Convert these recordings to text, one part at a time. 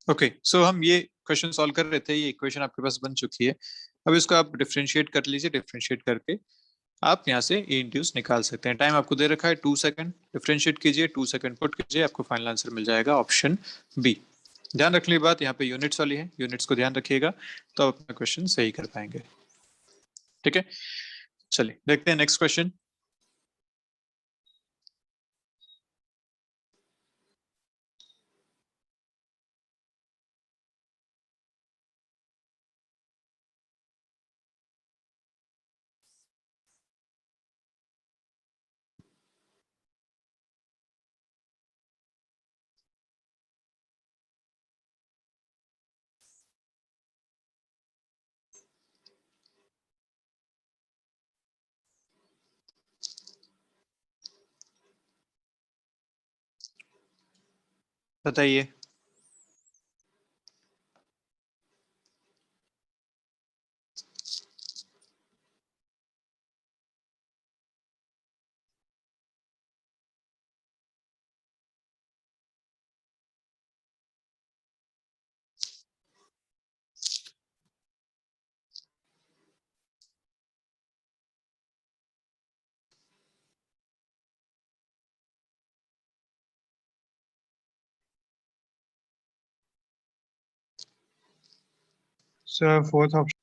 Okay, सो हम ये question solve कर रहे थे, ये इक्वेशन आपके पास बन चुकी है। अब इसको आप डिफरेंशिएट कर लीजिए, डिफरेंशिएट करके आप यहाँ से ए इंड्यूस निकाल सकते हैं। टाइम आपको दे रखा है 2 सेकंड, डिफरेंशिएट कीजिए, 2 सेकंड पुट कीजिए, आपको फाइनल आंसर मिल जाएगा ऑप्शन बी। ध्यान रखने की बात यहाँ पे यूनिट्स वाली है, यूनिट्स को ध्यान रखिएगा तो आप अपना क्वेश्चन सही कर पाएंगे। ठीक है, चलिए देखते हैं नेक्स्ट क्वेश्चन। बताइए। Sir fourth option.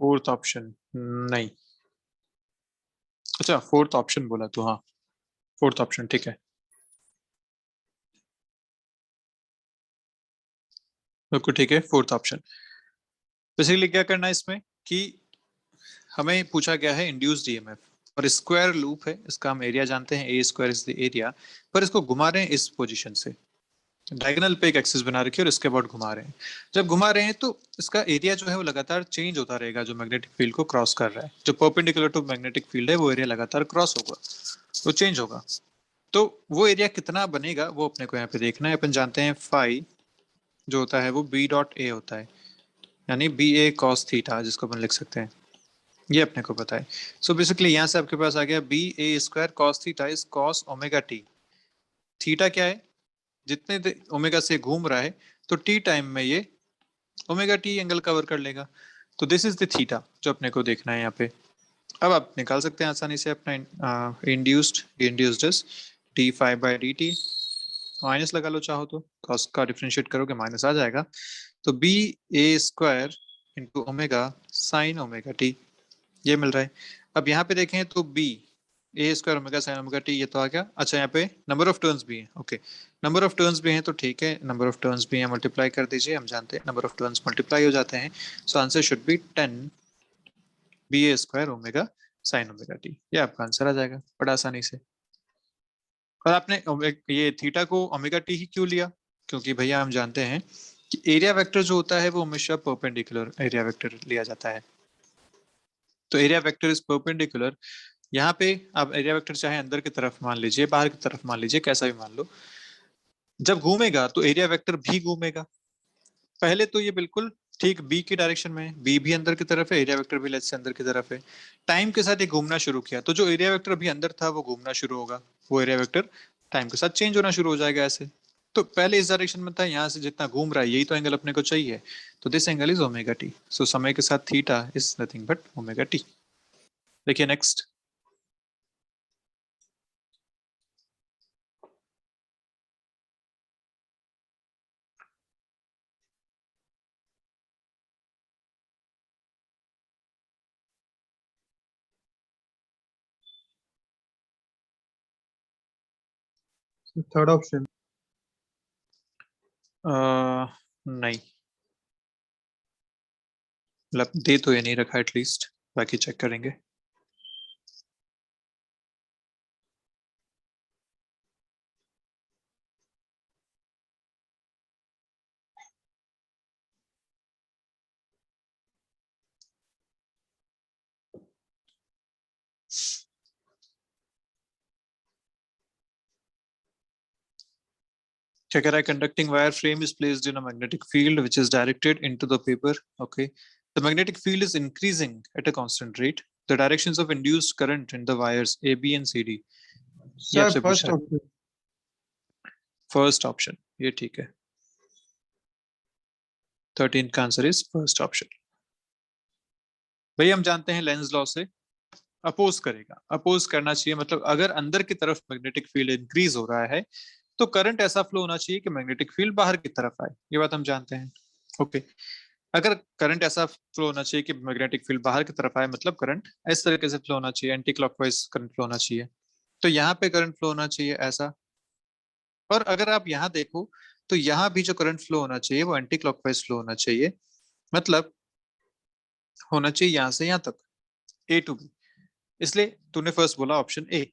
Fourth option नहीं, अच्छा फोर्थ ऑप्शन बोला तो हाँ, फोर्थ ऑप्शन ठीक है। बिल्कुल ठीक है, फोर्थ ऑप्शन। बेसिकली क्या करना है इसमें कि हमें पूछा गया है इंड्यूस्ड ईएमएफ और स्क्वायर लूप है, इसका हम एरिया जानते हैं, ए स्क्वायर इज द एरिया, पर इसको घुमा रहे हैं इस पोजीशन से, डायगोनल पे एक एक्सिस बना रखी है और इसके अबाउट घुमा रहे हैं। जब घुमा रहे हैं तो इसका एरिया जो है वो लगातार चेंज होता रहेगा, जो मैग्नेटिक फील्ड को क्रॉस कर रहा है, जो परपेंडिकुलर टू मैग्नेटिक फील्ड है वो एरिया लगातार क्रॉस होगा, वो चेंज होगा। तो वो एरिया कितना बनेगा वो अपने को यहाँ पे देखना है। अपन जानते हैं फाई जो होता है वो बी डॉट ए होता है, यानी बी ए कॉस थीटा, जिसको अपन लिख सकते हैं, ये अपने को पता है। सो बेसिकली यहाँ से आपके पास आ गया B A square cos theta is cos omega T. Theta क्या है, जितने ओमेगा से घूम रहा है तो टी टाइम में ये ओमेगा टी एंगल कवर कर लेगा। तो दिस इज द थीटा जो अपने को देखना है यहाँ पे। अब आप निकाल सकते हैं आसानी से अपना induced D five by D T, minus लगा लो चाहो तो, कॉस का डिफरेंशिएट करोगे माइनस आ जाएगा। तो B A square into omega sine omega T, ये मिल रहा है। अब यहाँ पे देखें तो B A square omega sine omega T, ये तो आ गया। अच्छा यहाँ पे नंबर ऑफ टर्न्स भी है, ओके नंबर ऑफ टर्न्स भी हैं तो ठीक है, नंबर ऑफ टर्न्स भी हैं, मल्टीप्लाई कर दीजिए, हम जानते हैं नंबर ऑफ टर्न्स मल्टीप्लाई हो जाते हैं। So answer should be 10 B A square omega sine omega T, ये आपका आंसर आ जाएगा बड़ा आसानी से। और आपने ये थीटा को ओमेगा टी ही क्यों लिया, क्योंकि भैया हम जानते हैं कि एरिया वेक्टर जो होता है वो हमेशा परपेंडिकुलर एरिया वेक्टर लिया जाता है। तो एरिया वेक्टर इज परपेंडिकुलर, यहाँ पे आप एरिया वेक्टर चाहे अंदर की तरफ मान लीजिए, बाहर की तरफ मान लीजिए, कैसा भी मान लो, जब घूमेगा तो एरिया वेक्टर भी घूमेगा। पहले तो ये बिल्कुल ठीक बी की डायरेक्शन में है, बी भी अंदर की तरफ है, एरिया वेक्टर भी लेफ्ट से अंदर की तरफ है। टाइम के साथ ये घूमना शुरू किया तो जो एरिया वेक्टर भी अंदर था वो घूमना शुरू होगा, वो एरिया वेक्टर टाइम के साथ चेंज होना शुरू हो जाएगा ऐसे। तो पहले इस डायरेक्शन में था, यहाँ से जितना घूम रहा है यही तो एंगल अपने को चाहिए, तो this angle is omega T. So समय के साथ theta is nothing but omega T. देखिए नेक्स्ट। Third option. नहीं, मतलब दे तो ये नहीं रखा एटलीस्ट, बाकी चेक करेंगे। क्या कह रहा है, conducting wire frame is placed in a magnetic field which is directed into the paper. Okay, the magnetic field is increasing at a constant rate, the directions of induced current in the wires A B and C D. ये sir आपसे first पूछा है। Option. First option ये ठीक है। 13 का answer is first option. भाई हम जानते हैं लेंस लॉ से अपोज करेगा, अपोज करना चाहिए मतलब अगर अंदर की तरफ मैग्नेटिक फील्ड इंक्रीज हो रहा है तो करंट ऐसा फ्लो होना चाहिए कि मैग्नेटिक फील्ड बाहर की तरफ आए, ये बात हम जानते हैं। ओके, अगर करंट ऐसा फ्लो होना चाहिए कि मैग्नेटिक फील्ड बाहर की तरफ आए मतलब करंट इस तरीके से फ्लो होना चाहिए, एंटी क्लॉकवाइज करंट फ्लो होना चाहिए। तो यहाँ पे करंट फ्लो होना चाहिए ऐसा, और अगर आप यहाँ देखो तो यहाँ भी जो करंट फ्लो होना चाहिए वो एंटी क्लॉकवाइज फ्लो होना चाहिए, मतलब होना चाहिए यहाँ से यहाँ तक, ए टू बी। इसलिए तूने फर्स्ट बोला ऑप्शन ए।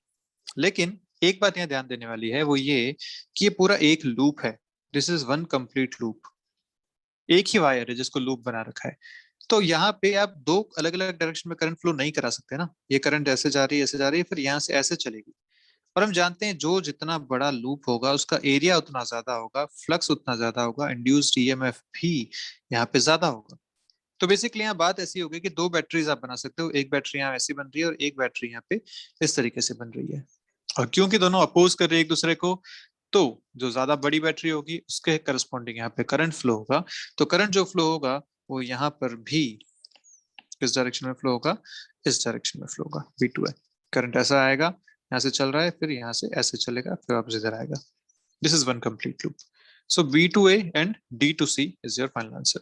लेकिन एक बात यहाँ ध्यान देने वाली है वो ये कि ये पूरा एक लूप है, this is one complete loop, एक ही वायर है जिसको लूप बना रखा है। तो यहाँ पे आप दो अलग अलग डायरेक्शन में करंट फ्लो नहीं करा सकते ना, ये करंट ऐसे जा रही है ऐसे जा रही है फिर यहाँ से ऐसे चलेगी। और हम जानते हैं जो जितना बड़ा लूप होगा उसका एरिया उतना ज्यादा होगा, फ्लक्स उतना ज्यादा होगा, इंड्यूस्ड ईएमएफ भी यहाँ पे ज्यादा होगा। तो बेसिकली यहाँ बात ऐसी होगी कि दो बैटरीज आप बना सकते हो, एक बैटरी यहाँ ऐसी बन रही है और एक बैटरी यहाँ पे इस तरीके से बन रही है। और क्योंकि दोनों अपोज कर रहे हैं एक दूसरे को, तो जो ज्यादा बड़ी बैटरी होगी उसके करस्पॉन्डिंग यहाँ पे करंट फ्लो होगा। तो करंट जो फ्लो होगा वो यहाँ पर भी किस डायरेक्शन में फ्लो होगा, इस डायरेक्शन में फ्लो होगा, V2 है। करंट ऐसा आएगा, यहाँ से चल रहा है फिर यहाँ से ऐसे चलेगा फिर वापस इधर आएगा। This is one complete loop. So B2A and D2C is your final answer,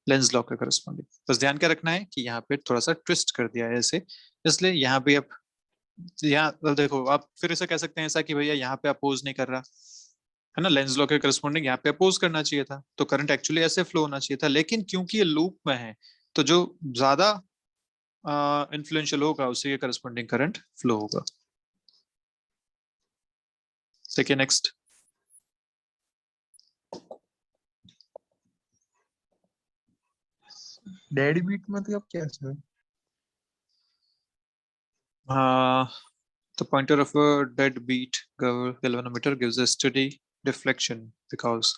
Lenz law के करस्पॉन्डिंग। बस ध्यान क्या रखना है कि यहाँ पे थोड़ा सा ट्विस्ट कर दिया है ऐसे, इसलिए यहाँ पे आप यहाँ देखो आप फिर ऐसा कह सकते हैं ऐसा कि भैया यहाँ पे अपोज नहीं कर रहा है ना, लेंस लॉ के करस्पॉन्डिंग यहाँ पे अपोज करना चाहिए था, तो करंट एक्चुअली ऐसे फ्लो होना चाहिए था, लेकिन क्योंकि ये लूप में है तो जो ज्यादा इन्फ्लुएंशियल होगा उसी के करस्पॉन्डिंग करंट फ्लो होगा। देखिए नेक्स्ट। डेड बीट मतलब क्या sir? The pointer of a dead beat galvanometer gives a steady deflection because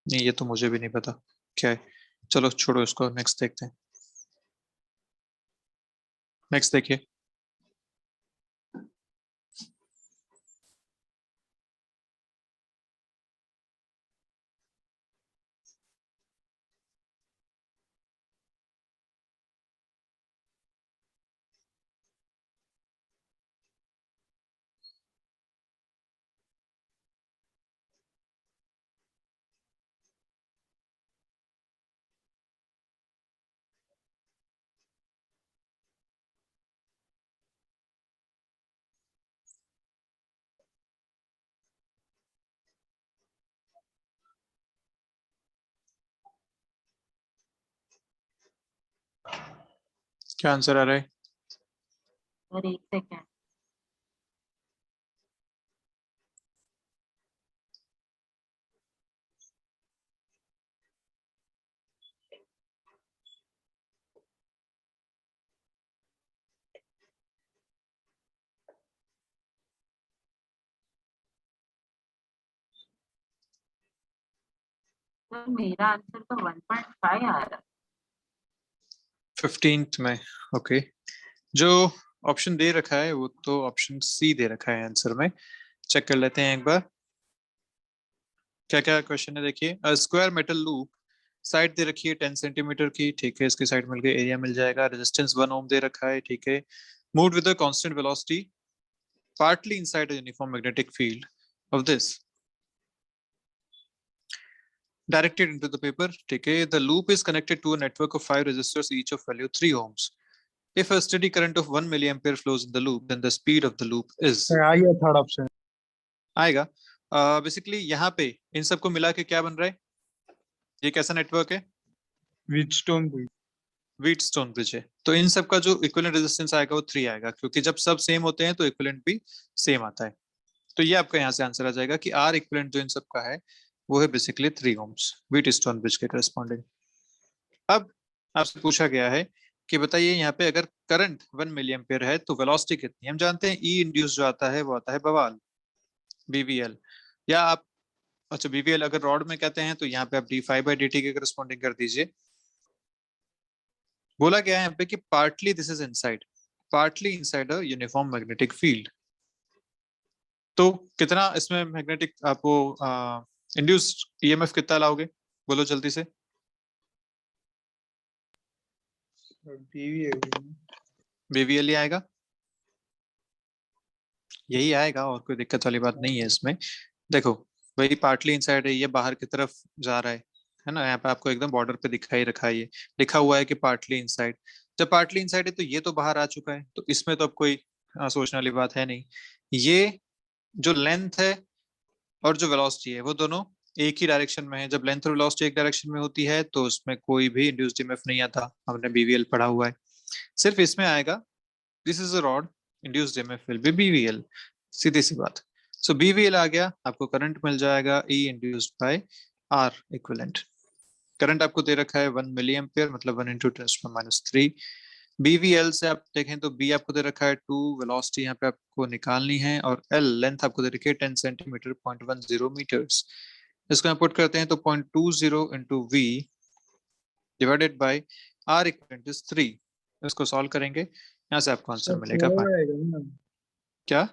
नहीं, ये तो मुझे भी नहीं पता क्या है, चलो छोड़ो इसको, नेक्स्ट देखते हैं। नेक्स्ट देखिए। क्या आंसर आ रहा है? और एक सेकेंड, तो मेरा आंसर तो 1.5 आ रहा है। 15th में। ओके, जो ऑप्शन दे रखा है वो तो ऑप्शन सी दे रखा है आंसर में। चेक कर लेते हैं एक बार क्या क्या क्वेश्चन है। देखिए स्क्वायर मेटल लूप, साइड दे रखी है 10 सेंटीमीटर की, ठीक है, इसकी साइड मिल गई, एरिया मिल जाएगा, रेजिस्टेंस 1 ओम दे रखा है, ठीक है, move with a constant velocity partly inside a uniform magnetic field of this directed into the paper, ठीक है, the loop is connected to a network of 5 resistors each of value 3 ohms. If a steady current of 1 milliampere flows in the loop, then the speed of the loop is, आ गया third option. आएगा basically यहाँ पे इन सबको मिला के क्या बन रहा है, ये कैसा नेटवर्क है, व्हीटस्टोन ब्रिज। व्हीटस्टोन ब्रिज है। तो इन सब का जो इक्विवेलेंट रेजिस्टेंस आएगा वो 3 आएगा, क्योंकि जब सब सेम होते हैं तो इक्विवेलेंट भी सेम आता है। तो ये आपका यहाँ से आंसर आ जाएगा कि आर इक्विवेलेंट जो इन सब का है वो है बेसिकली 3 ओम्स, व्हीटस्टोन ब्रिज के करस्पॉन्डिंग। अब आपसे पूछा गया है कि बताइए यहाँ पे अगर करंट 1 मिली एम्पियर है तो वेलोसिटी कितनी है। हम जानते हैं ई इंड्यूस जो आता है वो आता है बवाल, बीवीएल, या आप अच्छा बीवीएल अगर रॉड में कहते हैं तो यहाँ पे आप d5/dt के करस्पॉन्डिंग कर दीजिए। बोला गया है यहाँ पे कि partly this is inside, partly inside a uniform magnetic field. तो कितना इसमें मैग्नेटिक आपको इंड्यूस्ड ईएमएफ कितना लाओगे, बोलो जल्दी से। टीवी है। बीवीएल ही आएगा, यही आएगा, और कोई दिक्कत वाली बात नहीं है इसमें। देखो भाई, पार्टली इनसाइड है, ये बाहर की तरफ जा रहा है ना, यहाँ पे आपको एकदम बॉर्डर पे दिखाई रखा है, ये लिखा हुआ है कि पार्टली इनसाइड। जब पार्टली इनसाइड है तो ये तो बाहर आ चुका है, तो इसमें तो अब कोई सोचने वाली बात है नहीं। ये जो लेंथ है और जो वेलोसिटी है वो दोनों एक ही डायरेक्शन में है। जब लेंथ और वेलोसिटी एक डायरेक्शन में होती है तो उसमें कोई भी इंड्यूस्ड ईएमएफ नहीं आता, हमने बीवीएल पढ़ा हुआ है। सिर्फ इसमें आएगा this is a rod, induced EMF will be BVL, सीधी सी बात। सो बीवीएल आ गया, आपको करंट मिल जाएगा E induced by R equivalent. Current आपको दे रखा है 1 मिली एम्पियर, मतलब 1 इंटू 10⁻³ बीवीएल से आप देखें तो बी आपको दे रखा है 2, वेलोसिटी यहाँ पे आपको निकालनी है, और एल लेंथ आपको दे रखी है 10 सेंटीमीटर 0.10 मीटर्स। इसको यहाँ पुट करते हैं तो 0.20 into V divided by R equivalent is 3। इसको सॉल्व करेंगे, यहाँ से आपको आंसर मिलेगा। क्या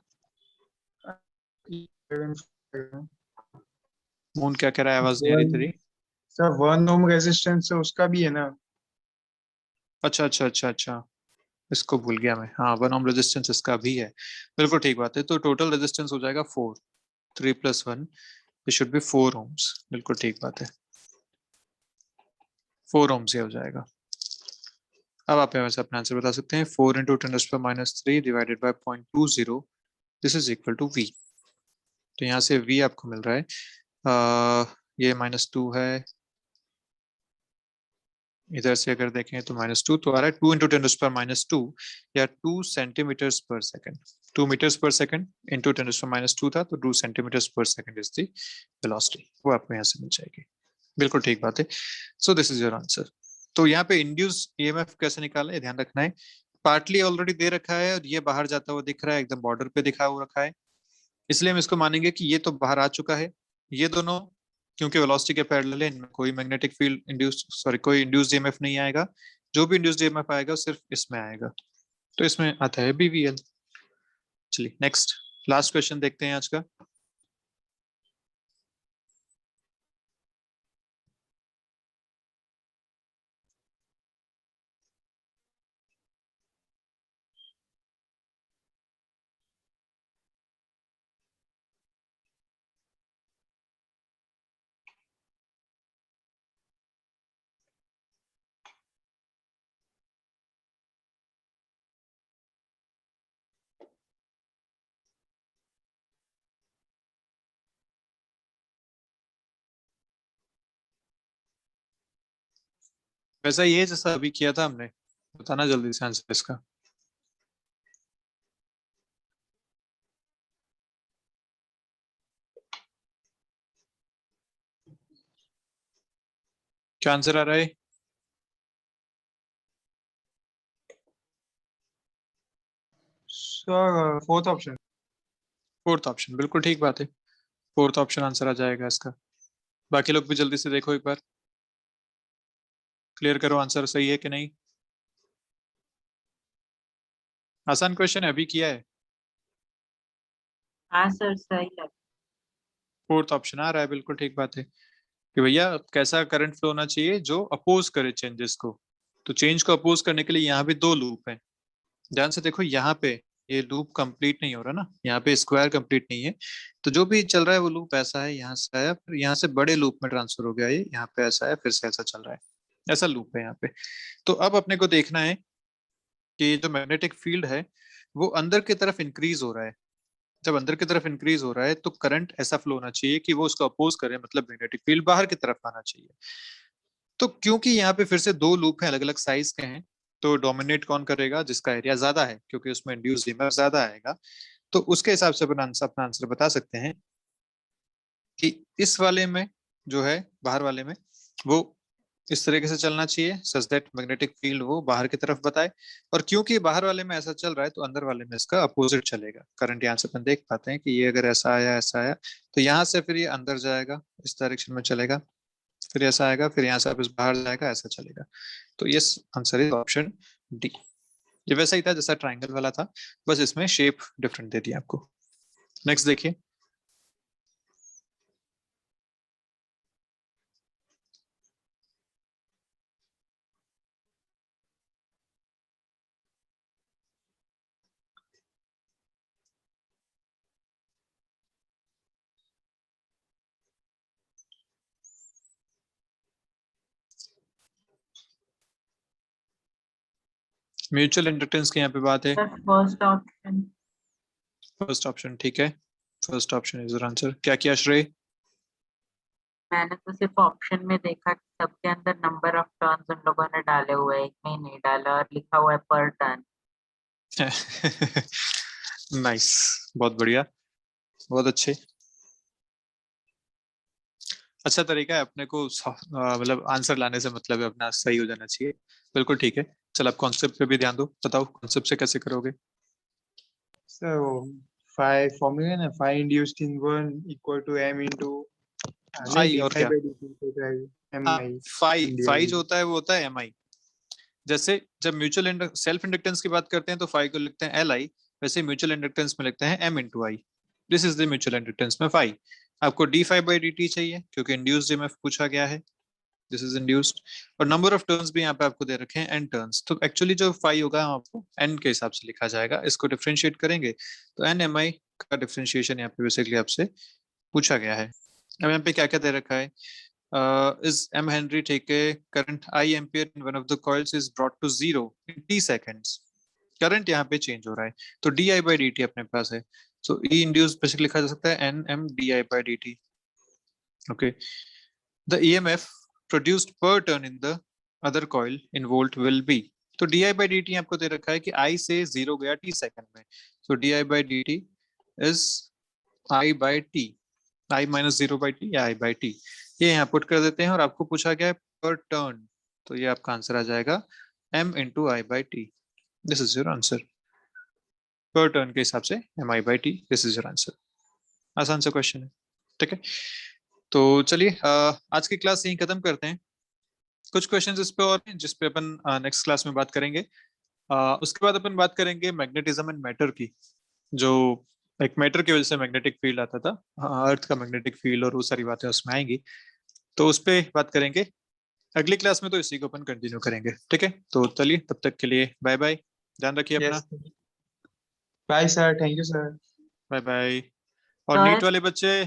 मून क्या कह रहा है, आवाज नहीं आ रही तेरी। सर 1 ओम रेजिस्टेंस है उसका भी है ना। अच्छा अच्छा अच्छा अच्छा, इसको भूल गया मैं, हाँ 1 ओम रेजिस्टेंस इसका भी है, बिल्कुल ठीक बात है। तो टोटल रेजिस्टेंस हो जाएगा 4, 3 + 1 इट शुड बी 4 ओम्स, बिल्कुल ठीक बात है, 4 ओम्स ही हो जाएगा। अब आप यहाँ से अपना आंसर बता सकते हैं, 4 into 10⁻³ divided by 0.20 this is equal to V. तो यहाँ से वी आपको मिल रहा है ये -2 है, इधर से अगर देखें तो -2 तो आ रहा है 2 इंटू 10⁻² या 2 सेंटीमीटर्स पर सेकंड। 2 मीटर्स पर सेकंड इंटू 10⁻² था, तो 2 सेंटीमीटर्स पर सेकंड इज द वेलोसिटी, वो आपको यहाँ से मिल जाएगी, बिल्कुल ठीक बात है। So this is your answer. तो यहाँ पे इंड्यूस ईएमएफ कैसे निकालें, ध्यान रखना है, पार्टली ऑलरेडी दे रखा है और ये बाहर जाता हुआ दिख रहा है, एकदम बॉर्डर पे दिखा हुआ रखा है, इसलिए हम इसको मानेंगे कि ये तो बाहर आ चुका है। ये दोनों क्योंकि वेलोसिटी के पैरेलल है, इनमें कोई मैग्नेटिक फील्ड इंड्यूस कोई इंड्यूस्ड ईएमएफ नहीं आएगा, जो भी इंड्यूस्ड ईएमएफ आएगा सिर्फ इसमें आएगा, तो इसमें आता है बीवीएल। चलिए नेक्स्ट लास्ट क्वेश्चन देखते हैं आज का। वैसा ये जैसा अभी किया था हमने, बताना जल्दी से आंसर इसका। क्या आंसर आ रहा है? Sir 4th option. 4th option, बिल्कुल ठीक बात है, 4th ऑप्शन आंसर आ जाएगा इसका। बाकी लोग भी जल्दी से देखो एक बार, क्लियर करो आंसर सही है कि नहीं। आसान क्वेश्चन है, अभी किया है। हाँ सर सही है। 4th ऑप्शन आ रहा है, बिल्कुल ठीक बात है कि भैया कैसा करंट फ्लो होना चाहिए जो अपोज करे चेंजेस को। तो चेंज को अपोज करने के लिए यहाँ भी 2 लूप हैं, ध्यान से देखो, यहाँ पे ये लूप कंप्लीट नहीं हो रहा ना, यहाँ पे स्क्वायर कंप्लीट नहीं है, तो जो भी चल रहा है वो लूप ऐसा है, यहाँ से आया फिर यहाँ से बड़े लूप में ट्रांसफर हो गया, ये यहाँ पे ऐसा है फिर से ऐसा चल रहा है, ऐसा लूप है यहाँ पे। तो अब अपने को देखना है कि जो मैग्नेटिक फील्ड है वो अंदर की तरफ इंक्रीज हो रहा है। जब अंदर की तरफ इंक्रीज हो रहा है तो करंट ऐसा फ्लो होना चाहिए कि वो उसको अपोज करे, मतलब मैग्नेटिक फील्ड बाहर की तरफ आना चाहिए। तो क्योंकि यहाँ पे फिर से 2 लूप हैं, अलग अलग साइज के हैं, तो डोमिनेट कौन करेगा, जिसका एरिया ज्यादा है, क्योंकि उसमें इंड्यूस्ड ईएमएफ ज्यादा आएगा। तो उसके हिसाब से अपना आंसर बता सकते हैं कि इस वाले में जो है, बाहर वाले में, वो इस तरीके से चलना चाहिए सच दैट मैग्नेटिक फील्ड वो बाहर की तरफ बताए, और क्योंकि बाहर वाले में ऐसा चल रहा है तो अंदर वाले में इसका अपोजिट चलेगा। करंट यहाँ से अपन देख पाते हैं कि ये अगर ऐसा आया तो यहाँ से फिर ये अंदर जाएगा, इस डायरेक्शन में चलेगा, फिर ऐसा आएगा, फिर यहाँ से वापस बाहर जाएगा, ऐसा चलेगा। तो ये आंसर इज ऑप्शन डी। ये वैसा ही था जैसा ट्राइंगल वाला था, बस इसमें शेप डिफरेंट दे दिया आपको। नेक्स्ट देखिए, म्यूचुअल इंडक्टेंस की यहाँ पे बात है। Sir first option. First option ठीक है, first option is your answer. क्या किया श्रेय? मैंने तो सिर्फ ऑप्शन में देखा कि सबके अंदर नंबर ऑफ टर्न्स उन लोगों ने डाले हुए हैं, एक में ही नहीं डाला और लिखा हुआ है पर टर्न। नाइस, बहुत बढ़िया, बहुत अच्छे। अच्छा तरीका है अपने को मतलब आंसर लाने से मतलब है अपना सही हो जाना चाहिए। बिल्कुल ठीक है। चल आप कॉन्सेप्ट पे भी ध्यान दो, बताओ कॉन्सेप्ट से कैसे करोगे? सर वो फाई फॉर्मूला है ना, phi induced in one equal to m into नहीं आई डी और फाई क्या? बाई डी टी एम हाँ, आई फाई जो होता है वो होता है एम आई। जैसे जब म्यूचुअल सेल्फ इंडक्टेंस की बात करते हैं तो फाई को लिखते हैं एल आई, वैसे म्यूचुअल इंडक्टेंस में लिखते हैं M into I. This is the mutual inductance में फाई। आपको D phi by D T चाहिए क्योंकि इंड्यूस्ड ईएमएफ पूछा गया है, दिस इज इंड्यूस्ड। और नंबर ऑफ टर्न्स भी यहाँ पे आपको दे रखे हैं एन टर्न्स, तो एक्चुअली जो फाई होगा आपको एन के हिसाब से लिखा जाएगा। इसको डिफरेंशिएट करेंगे तो एन एम आई का डिफरेंशिएशन यहाँ पे बेसिकली आपसे पूछा गया है। अब यहाँ पे क्या क्या दे रखा है? is M Henry take a current I ampere in one of the coils is brought to zero in t seconds। Current यहाँ पे चेंज हो रहा है तो D I by D T अपने पास है, सो ई इंड्यूस बेसिकली लिखा जा सकता है N M D I by D T. Okay, the E M F produced per turn in the other coil in volt will be. तो D I by D T आपको दे रखा है कि आई से जीरो गया टी सेकंड में, so D I by D T is I by T, I minus zero by T या आई बाई टी, ये यहाँ पुट कर देते हैं। और आपको पूछा गया है पर टर्न, तो ये आपका आंसर आ जाएगा m into I by T. This is your answer. पर टर्न के हिसाब से m I by T, this is your answer. आसान सा क्वेश्चन है, ठीक है। तो चलिए आज की क्लास यहीं खत्म करते हैं। कुछ क्वेश्चंस इस पे और हैं जिस पे अपन नेक्स्ट क्लास में बात करेंगे। उसके बाद अपन बात करेंगे मैग्नेटिज्म एंड मैटर की, जो एक मैटर की वजह से मैग्नेटिक फील्ड आता था, अर्थ का मैग्नेटिक फील्ड, और वो सारी बातें उसमें आएंगी, तो उस पे बात करेंगे अगली क्लास में। तो इसी को अपन कंटिन्यू करेंगे, ठीक है। तो चलिए तब तक के लिए बाय बाय, ध्यान रखिए अपना। Yes bye sir, thank you sir. Bye bye. और नीट सर वाले बच्चे